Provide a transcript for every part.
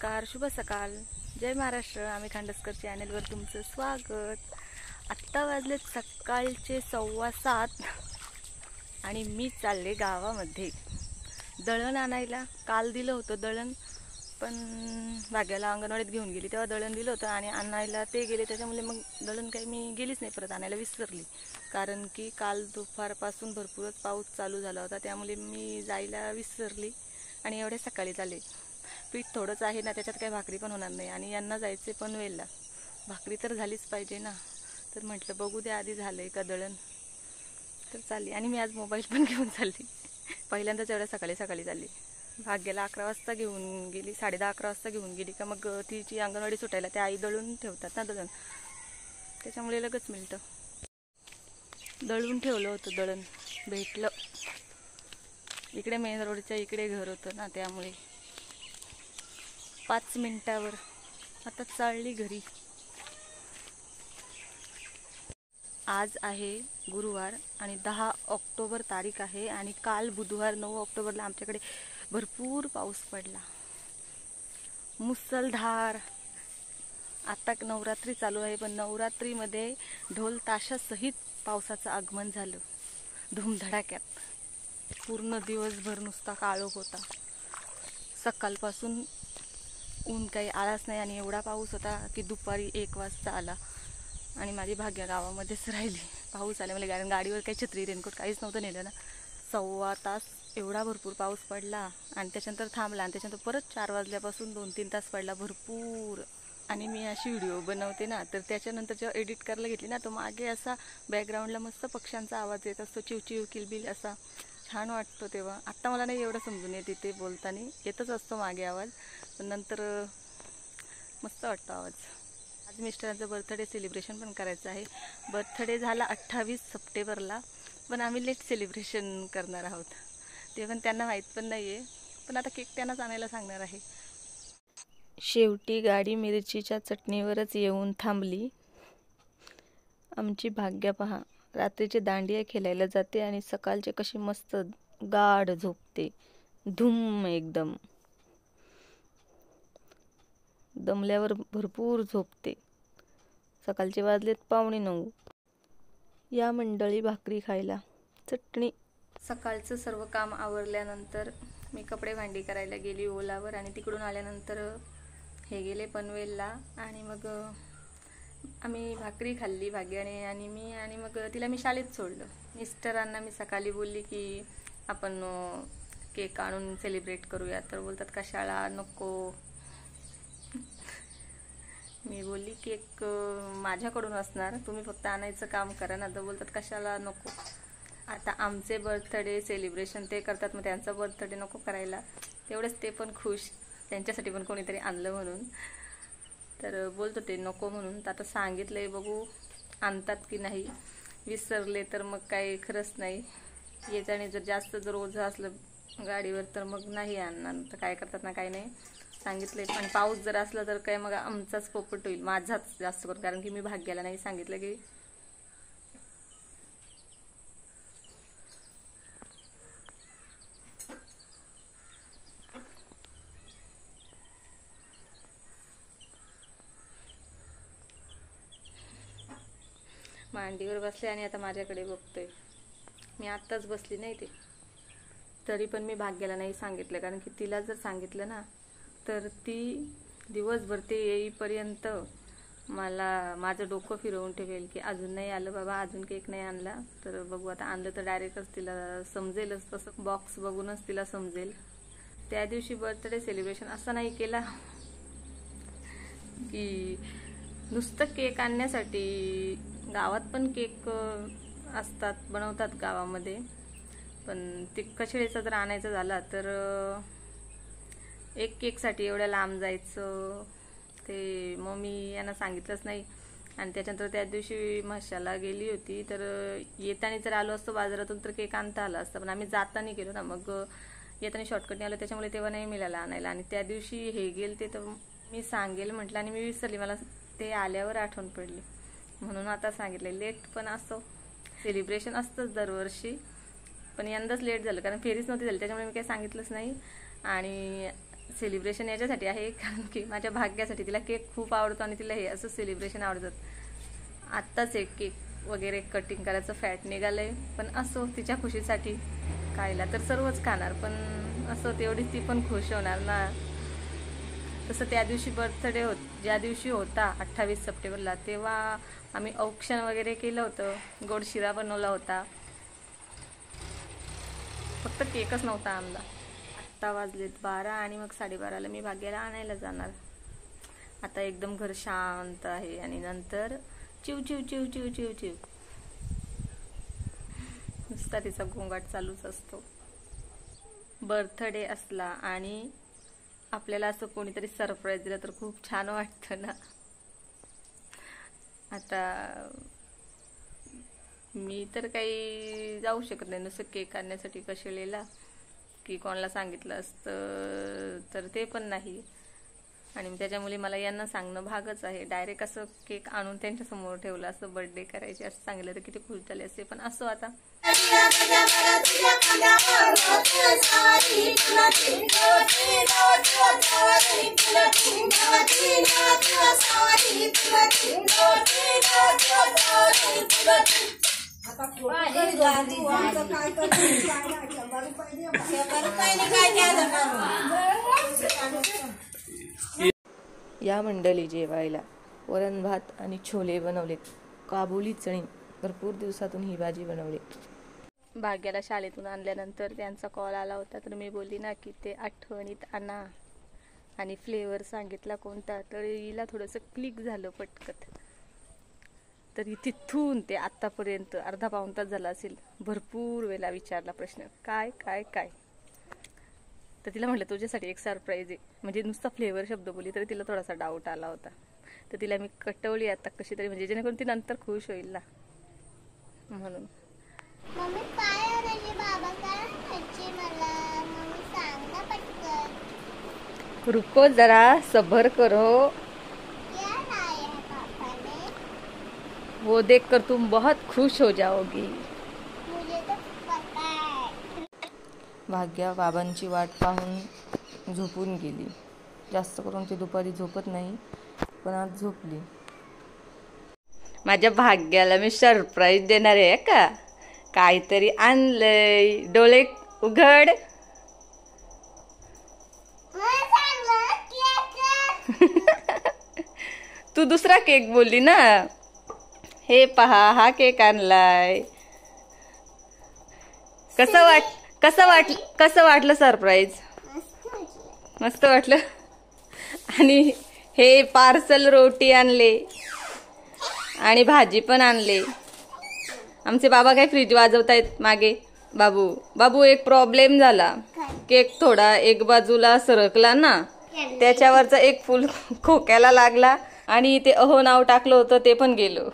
नमस्कार, शुभ सकाळ, जय महाराष्ट्र. आम्ही खांडसकर चॅनलवर तुमचं स्वागत. आत्ता वाजलेत सकाळचे 7:15 आणि मी चालले गावामध्ये दळण आणायला. काल दिलं होतं दळण, पण भाग्याला अंगणवाडीत घेऊन गेली तेव्हा दळण दिलं होतं आणि आणायला ते गेले, त्याच्यामुळे मग दळण काही मी गेलीच नाही, परत आणायला विसरली. कारण की काल दुपारपासून भरपूरच पाऊस चालू झाला होता, त्यामुळे मी जायला विसरली आणि एवढे सकाळी चालले. पीठ थोडंच आहे ना, त्याच्यात काही भाकरी पण होणार नाही आणि यांना जायचे पनवेलला, भाकरी तर झालीच पाहिजे ना. तर म्हटलं बघू दे आधी झालंय का दळण, तर चालली. आणि मी आज मोबाईल पण घेऊन चालली, पहिल्यांदाच एवढ्या सकाळी सकाळी चालली. भाग्याला 11 वाजता घेऊन गेली, 10:30-11 वाजता घेऊन गेली का मग तिची अंगणवाडी सुटायला त्या आई दळून ठेवतात ना दळण, त्याच्यामुळे लगेच मिळतं. दळून ठेवलं होतं, दळण भेटलं. इकडे मेन रोडच्या इकडे घर होतं ना, त्यामुळे 5 मिनिटावर. आता चालली घरी. आज आहे गुरुवार आणि 10 ऑक्टोबर तारीख आहे आणि काल बुधवार 9 ऑक्टोबरला आमच्याकडे भरपूर पाऊस पडला, मुसळधार. आता नवरात्री चालू आहे, पण नवरात्रीमध्ये ढोल ताशासहित पावसाचं आगमन झालं धुमधडाक्यात. पूर्ण दिवसभर नुसता काळोख होता, सकाळपासून ऊन काही आलाच नाही आणि एवढा पाऊस होता की दुपारी 1 वाजता आला आणि माझी भाग्य गावामध्येच राहिली पाऊस आल्यामुळे. कारण गाडीवर काही छत्री रेनकोट काहीच नव्हतं नेलं ना. 1.25 तास एवढा भरपूर पाऊस पडला आणि त्याच्यानंतर थांबला आणि त्याच्यानंतर परत 4 वाजल्यापासून 2-3 तास पडला भरपूर. आणि मी अशी व्हिडिओ बनवते ना, तर त्याच्यानंतर जेव्हा एडिट करायला घेतली ना, तो मागे असा बॅकग्राऊंडला मस्त पक्ष्यांचा आवाज येत असतो, चिवचिव किलबिल असा, छान वाटतो तेव्हा. आत्ता मला नाही एवढं समजून येते, ते बोलताना येतच असतो मागे आवाज, पण नंतर मस्त वाटतो आवाज. आज मिस्टरांचं बर्थडे सेलिब्रेशन पण करायचं आहे. बर्थडे झाला 28 सप्टेंबरला, पण आम्ही लेट सेलिब्रेशन करणार आहोत. ते पण त्यांना माहीत पण नाही आहे, पण आता केक त्यांनाच आणायला सांगणार आहे. शेवटी गाडी मिरचीच्या चटणीवरच येऊन थांबली. आमची भाग्या पहा, रात्रीचे दांडिया खेळायला जाते आणि सकाळचे कशी मस्त गाढ झोपते, धूम एकदम. दमल्यावर भरपूर झोपते. सकाळचे वाजलेत 8:45. या मंडळी भाकरी खायला, चटणी. सकाळचं सर्व काम आवरल्यानंतर मी कपडे भांडी करायला गेली ओलावर आणि तिकडून आल्यानंतर हे गेले पनवेलला आणि मग आम्ही भाकरी खाल्ली भाग्याने आणि मी, आणि मग तिला मी शाळेत सोडलं. मिस्टरांना मी सकाळी बोलली की आपण केक आणून सेलिब्रेट करूया, तर बोलतात कशाला, नको. मी बोलली केक माझ्याकडून असणार, तुम्ही फक्त आणायचं काम करा ना. तर बोलतात कशाला, नको. आता आमचे बर्थडे सेलिब्रेशन ते करतात, मग त्यांचा बर्थडे नको करायला. तेवढेच ते पण खुश, त्यांच्यासाठी पण कोणीतरी आणलं म्हणून. तर बोलतो ते नको म्हणून. तर आता सांगितलंय, बघू आणतात की नाही. विसरले तर मग काही खरंच नाही. येताना जर जास्त जर ओझं असलं गाडीवर तर मग नाही आणणार, तर काय करतात ना काय नाही. सांगितलंय, पण पाऊस जर असला तर काय मग आमचाच पोपट होईल, माझाच जास्त करून. कारण की मी भाग्याला नाही सांगितलं की मांडीवर बसले आणि आता माझ्याकडे बघतोय. मी आत्ताच बसली नाही ते, तरी पण मी भाग्याला नाही सांगितलं. कारण की तिला जर सांगितलं ना, तर ती दिवसभर ते येईपर्यंत मला माझं डोकं फिरवून ठेवेल की अजून नाही आलं बाबा, अजून केक नाही आणला. तर बघू आता, आणलं तर डायरेक्टच तिला समजेलच, तसं बॉक्स बघूनच तिला समजेल. त्या दिवशी बर्थडे सेलिब्रेशन असं नाही केला की नुसतं केक आणण्यासाठी. गावात पण केक असतात, बनवतात गावामध्ये, पण ते कशेळीचा जर आणायचा झाला तर एक केकसाठी एवढ्या लांब जायचं, ते मग मी यांना सांगितलंच नाही. आणि त्याच्यानंतर त्या दिवशी म्हशाला गेली होती, तर येताना जर आलो असतो बाजारातून तर केक आणता आला असता, पण आम्ही जाताना गेलो ना, मग येताना शॉर्टकटने आलो, त्याच्यामुळे तेव्हा नाही मिळाला आणायला. आणि त्या दिवशी हे गेल ते, तर मी सांगेल म्हटलं आणि मी विसरली, मला ते आल्यावर आठवण पडली, म्हणून आता सांगितलं. लेट पण असतो, सेलिब्रेशन असतंच दरवर्षी, पण यंदाच लेट झालं कारण फेरीच नव्हती झाली, त्याच्यामुळे मी काही सांगितलंच नाही. आणि सेलिब्रेशन याच्यासाठी आहे कारण की माझ्या भाग्यासाठी, तिला केक खूप आवडतो आणि तिला हे असं सेलिब्रेशन आवडतं. आत्ताच एक केक वगैरे कटिंग करायचं फॅट निघालंय, पण असो तिच्या खुशीसाठी खायला तर सर्वच खाणार, पण असं तेवढीच ती पण खुश होणार ना. तसं त्या दिवशी बर्थडे ज्या दिवशी होता 28 सप्टेंबरला, तेव्हा आम्ही औक्षण वगैरे केलं होतं, गोड शिरा बनवला होता, फक्त केकच नव्हता आणला. आत्ता वाजलेत 12 आणि मग 12:30ला मी भाग्याला आणायला जाणार. आता एकदम घर शांत आहे आणि नंतर चिव चिव चिव चिव चिव चिव नुसता तिचा गोंगाट चालूच असतो. बर्थडे असला आणि आपल्याला असं कोणीतरी सरप्राईज दिलं तर खूप छान वाटतं ना. आता मी तर काही जाऊ शकत नाही नुसतं केक आणण्यासाठी कशेलेला, की कोणाला सांगितलं असतं तर ते पण नाही, आणि त्याच्यामुळे मला यांना सांगणं भागच आहे. डायरेक्ट असं केक आणून त्यांच्यासमोर ठेवलं, असं बर्थडे करायचे असं सांगितलं तर किती खुश झाले असते. पण असं आता या मंडळी जेवायला वरण भात आणि छोले बनवलेत, काबुली चणी, भरपूर दिवसातून ही भाजी बनवली. भाग्याला शाळेतून आणल्यानंतर त्यांचा कॉल आला होता, तर मी बोलली ना की ते आठवणीत आणा, आणि फ्लेवर सांगितला कोणता, तर हिला थोडंसं क्लिक झालं पटकत. तरी तिथून ते आत्तापर्यंत अर्धा पाऊण तास झाला असेल, भरपूर वेळा विचारला प्रश्न, काय काय काय. तर तिला म्हटलं तुझ्यासाठी एक सरप्राईज आहे, म्हणजे नुसता फ्लेवर शब्द बोलली तरी तिला थोडासा डाऊट आला होता. तर तिला मी कटवली आता कशी तरी, म्हणजे जेणेकरून ती नंतर खुश होईल ना म्हणून. मम्मी काय आहे बाबा, काय खायचे मला, मम्मी सांग ना पटकन. रुको जरा सबर करो, क्या लाया है पापा ने, वो देखकर तुम बहुत खुश हो जाओगी. मुझे तो पता है. भाग्या बाबांची वाट पाहून झोपून गेली. जास्त करून ती दुपारी झोपत नाही, पण आज झोपली. माझ्या भाग्याला मी सरप्राईज देणार आहे का, काहीतरी आणलंय. डोळे उघड. तू दुसरा केक बोलली ना, हे पहा हा केक आणलाय. कसं वाटलं सरप्राईज? मस्त वाटलं. आणि हे पार्सल रोटी आणले आणि भाजी पण आणले. आमचे बाबा काय फ्रीज वाजवतायत मागे. बाबू एक प्रॉब्लेम झाला, केक थोडा एक बाजूला सरकला ना, त्याच्यावरचा एक फुल खोक्याला लागला आणि ते अहो नाव टाकलं होतं ते पण गेलो.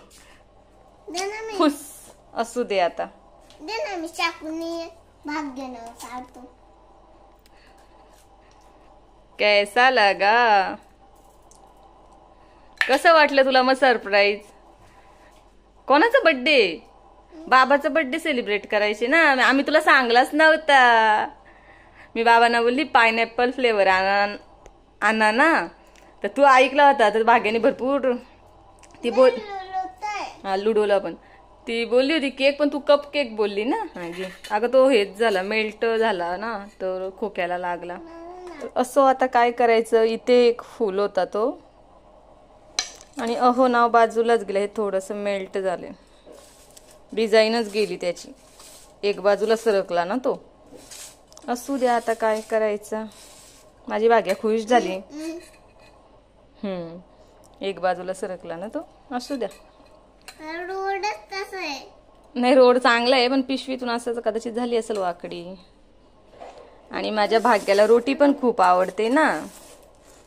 खुश असू दे आता. मी चाकूने भाग्य न काढतो. कैसा लगा, कसं वाटलं तुला मग सरप्राईज? कोणाचा बर्थडे? बाबाचा बर्थडे सेलिब्रेट करायचे ना. आम्ही तुला सांगलाच नव्हता. मी बाबांना बोलली पायनॅपल फ्लेवर आणा ना, तर तू ऐकला होता. तर भाग्याने भरपूर ती लुडोला पण ती बोलली होती केक, पण तू कप केक बोलली ना. अगं तो हेच झाला, मेल्ट झाला ना, तर खोक्याला लागला. असं आता काय करायचं. इथे एक फुल होता तो, आणि अहो नाव बाजूलाच गेलं. हे थोडंसं मेल्ट झाले, डिझाईनच गेली त्याची, एक बाजूला सरकला ना तो. असू द्या आता काय करायचं. माझी भाग्या खुश झाली. एक बाजूला सरकला ना तो. असू द्या. रोडच तसं आहे. नाही रोड चांगला आहे, पण पिशवीतून असं कदाचित झाली असेल वाकडी. आणि माझ्या भाग्याला रोटी पण खूप आवडते ना,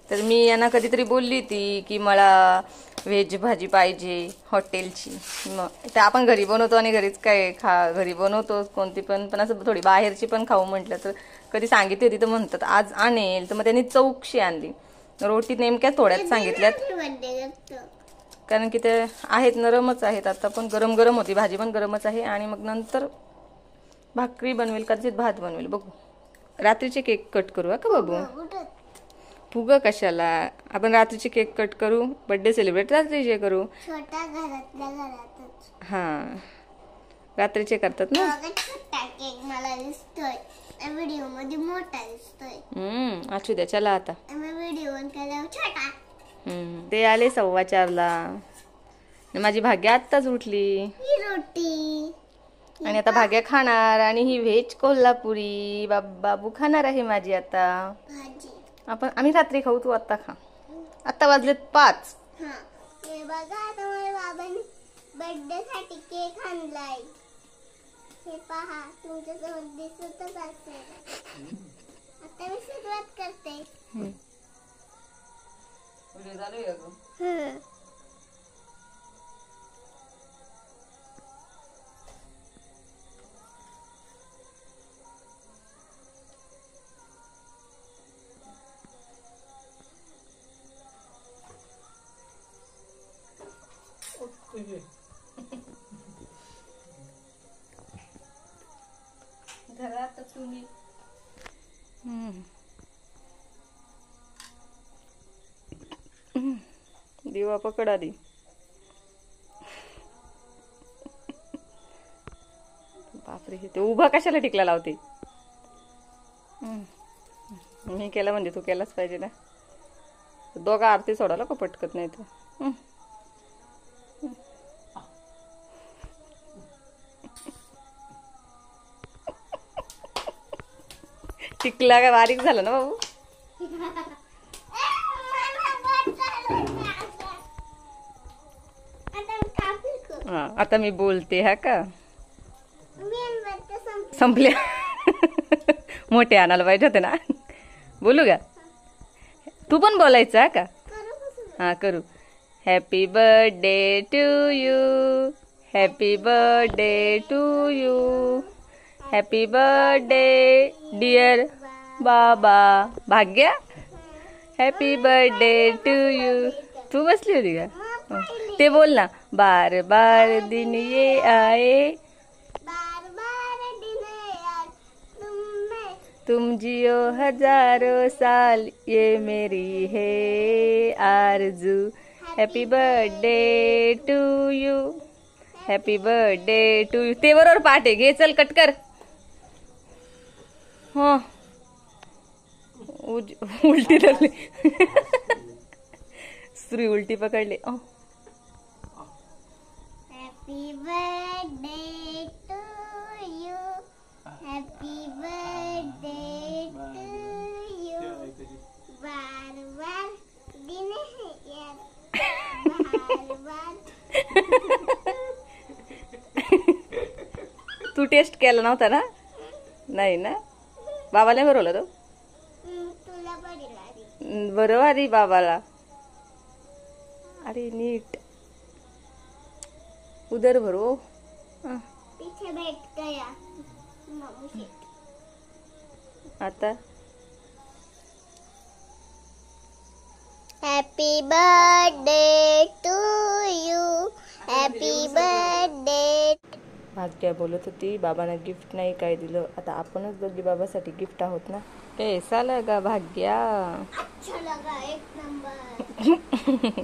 तर मी यांना कधीतरी बोलली ती की मला व्हेज भाजी पाहिजे हॉटेलची. मग ते आपण घरी बनवतो आणि घरीच काय घरी बनवतो कोणती पण असं थोडी बाहेरची पण खाऊ म्हटलं तर कधी सांगितली होती तर म्हणतात आज आणेल, तर मग त्यांनी चौकशी आणली. रोटी नेमक्या थोड्याच सांगितल्यात, कारण की ते आहेत नरमच आहेत. आता पण गरम गरम होती, भाजी पण गरमच आहे. आणि मग नंतर भाकरी बनवेल, कदाचित भात बनवेल, बघू. रात्रीचे केक कट करू का बाबू? फुगं कशाला, आपण रात्रीचे केक कट करू, बर्थडे सेलिब्रेट रात्रीचे करू. छोटा घरातल्या घरातच. हां रात्रीचे करतात ना. बघा छोटा केक मला दिसतोय, व्हिडिओ मध्ये मोठा दिसतोय. असू द्या चला आता. व्हिडिओ केल्यावर छोटा. ते आले 4:15. माझी भाग्या आत्ताच उठली ही रोटी आणि आता भाग्या खाणार. आणि ही व्हेज कोल्हापुरी बाबू खाणार आहे माझी आता. भाजी. आम्ही रात्री खाऊ, तू आत्ता खा. आत्ता वाजलेत 5. हा हे बघा आता माझ्या बाबांनी बर्थडे साठी केक आणलाय. हे पहा तुमच्यासमोर दिसतच असेल. आता मी सुरुवात करते. घरात तुम्ही दिवा पकड आधी. बापरे ते उभा कशाला टिकला लावते. मी केला म्हणजे तू केलाच पाहिजे ना. दोघा आरती सोडायला का पटकत नाही तू. टिकला का बारीक झाला ना बाबू. हा आता मी बोलते हा का. संपल्या. मोठे आणायला पाहिजे होते ना. बोलू का, तू पण बोलायचं हा का. हा करू. Happy birthday to you, happy birthday to you, happy birthday dear बाबा Bhagya, happy birthday to you. तू बसली होती का. ते बोल ना. बार बार दिन ये आए, बार बार दिन यार तुम जियो हजारों साल, ये मेरी है आरज़ू. Happy birthday to you, happy birthday to you. ते बरोबर पाठ आहे. घे चल कट कर. हो उलटी धरली. स्त्री उलटी पकडली. Happy birthday to you, happy birthday to you. बार बार दिन यार, बार बार. तू टेस्ट केला नव्हता ना. नाही ना. बाबाला भरवलं तो. तुला बरी बरोबर बाबाला. अरे नीट उधर भरो. पीछे बैठ गया मामू. आता happy birthday to you, happy birthday. Bhagya बोलत होती बाबांना गिफ्ट नाही काय दिलं. आता आपणच दोघी बाबासाठी गिफ्ट आहोत ना. कैसा लगा भाग्या. अच्छा लगा, एक नंबर.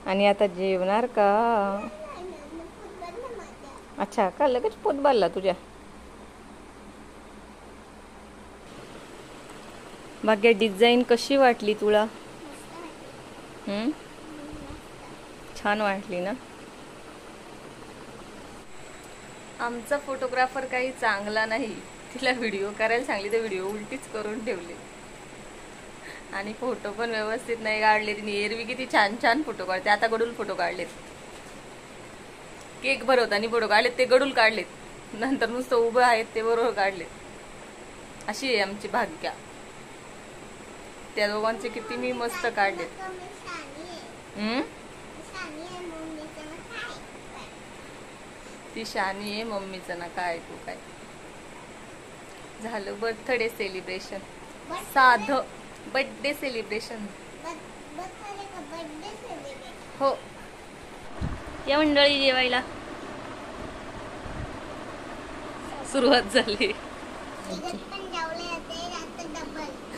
आणि आता जेवणार का. अच्छा का लगेच पोट भरला तुझ्या. भाग्या डिझाईन कशी वाटली तुला. छान वाटली ना. आमचा फोटोग्राफर काही चांगला नाही. तिला व्हिडिओ करायला सांगली तर व्हिडिओ उलटीच करून ठेवले. आणि फोटो पण व्यवस्थित नाही काढले तिने. एरवी किती छान छान फोटो काढते. आता गडूल फोटो काढलेत. केक भरवताना फोटो काढलेत ते गडूल काढलेत. नंतर नुसतं उभं आहेत ते बरोबर काढलेत. अशी आहे आमची भाग्या. त्या दोघांचे किती मी मस्त काढलेत. ती शानी आहे मम्मीचं ना काय. तू काय झालं. बर्थडे सेलिब्रेशन साधं बर्थडे सेलिब्रेशन. हो या मंडळी जेवायला सुरुवात झाली.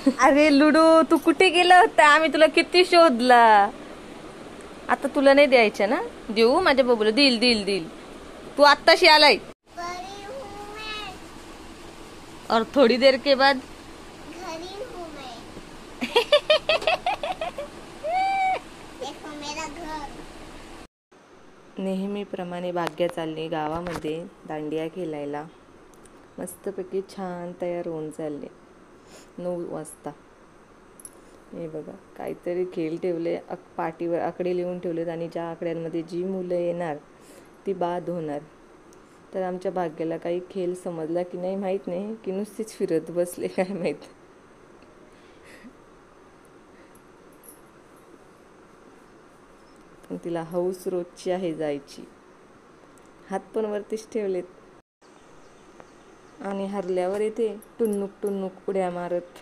अरे लुडू, तू कुठे गेला होता? आम्ही तुला किती शोधला. आता तुला नाही द्यायचं ना? देऊ माझ्या बाबूला. दिल दिल दिल. तू आत्ताशी आलाय बड़ी हूँ मैं, और थोड़ी देर के बाद घरी हूँ मैं. देखो मेरा घर. नेहमीप्रमाणे भाग्य चालली गावामध्ये दांडिया खेळायला. मस्तपैकी छान तयार होऊन चालले 9 वाजता. हे बघा, काहीतरी खेळ ठेवले, पाटीवर आकडे लिहून ठेवलेत आणि ज्या आकड्यांमध्ये जी मुलं येणार ती बाद होणार. तर आमच्या भाग्याला काही खेळ समजला की नाही माहीत नाही, की नुसतीच फिरत बसले काय माहीत. पण तिला हौस रोजची आहे जायची. हात पण वरतीच ठेवलेत आणि हरल्यावर येते टुन्नुक टुन्नुक उड्या मारत.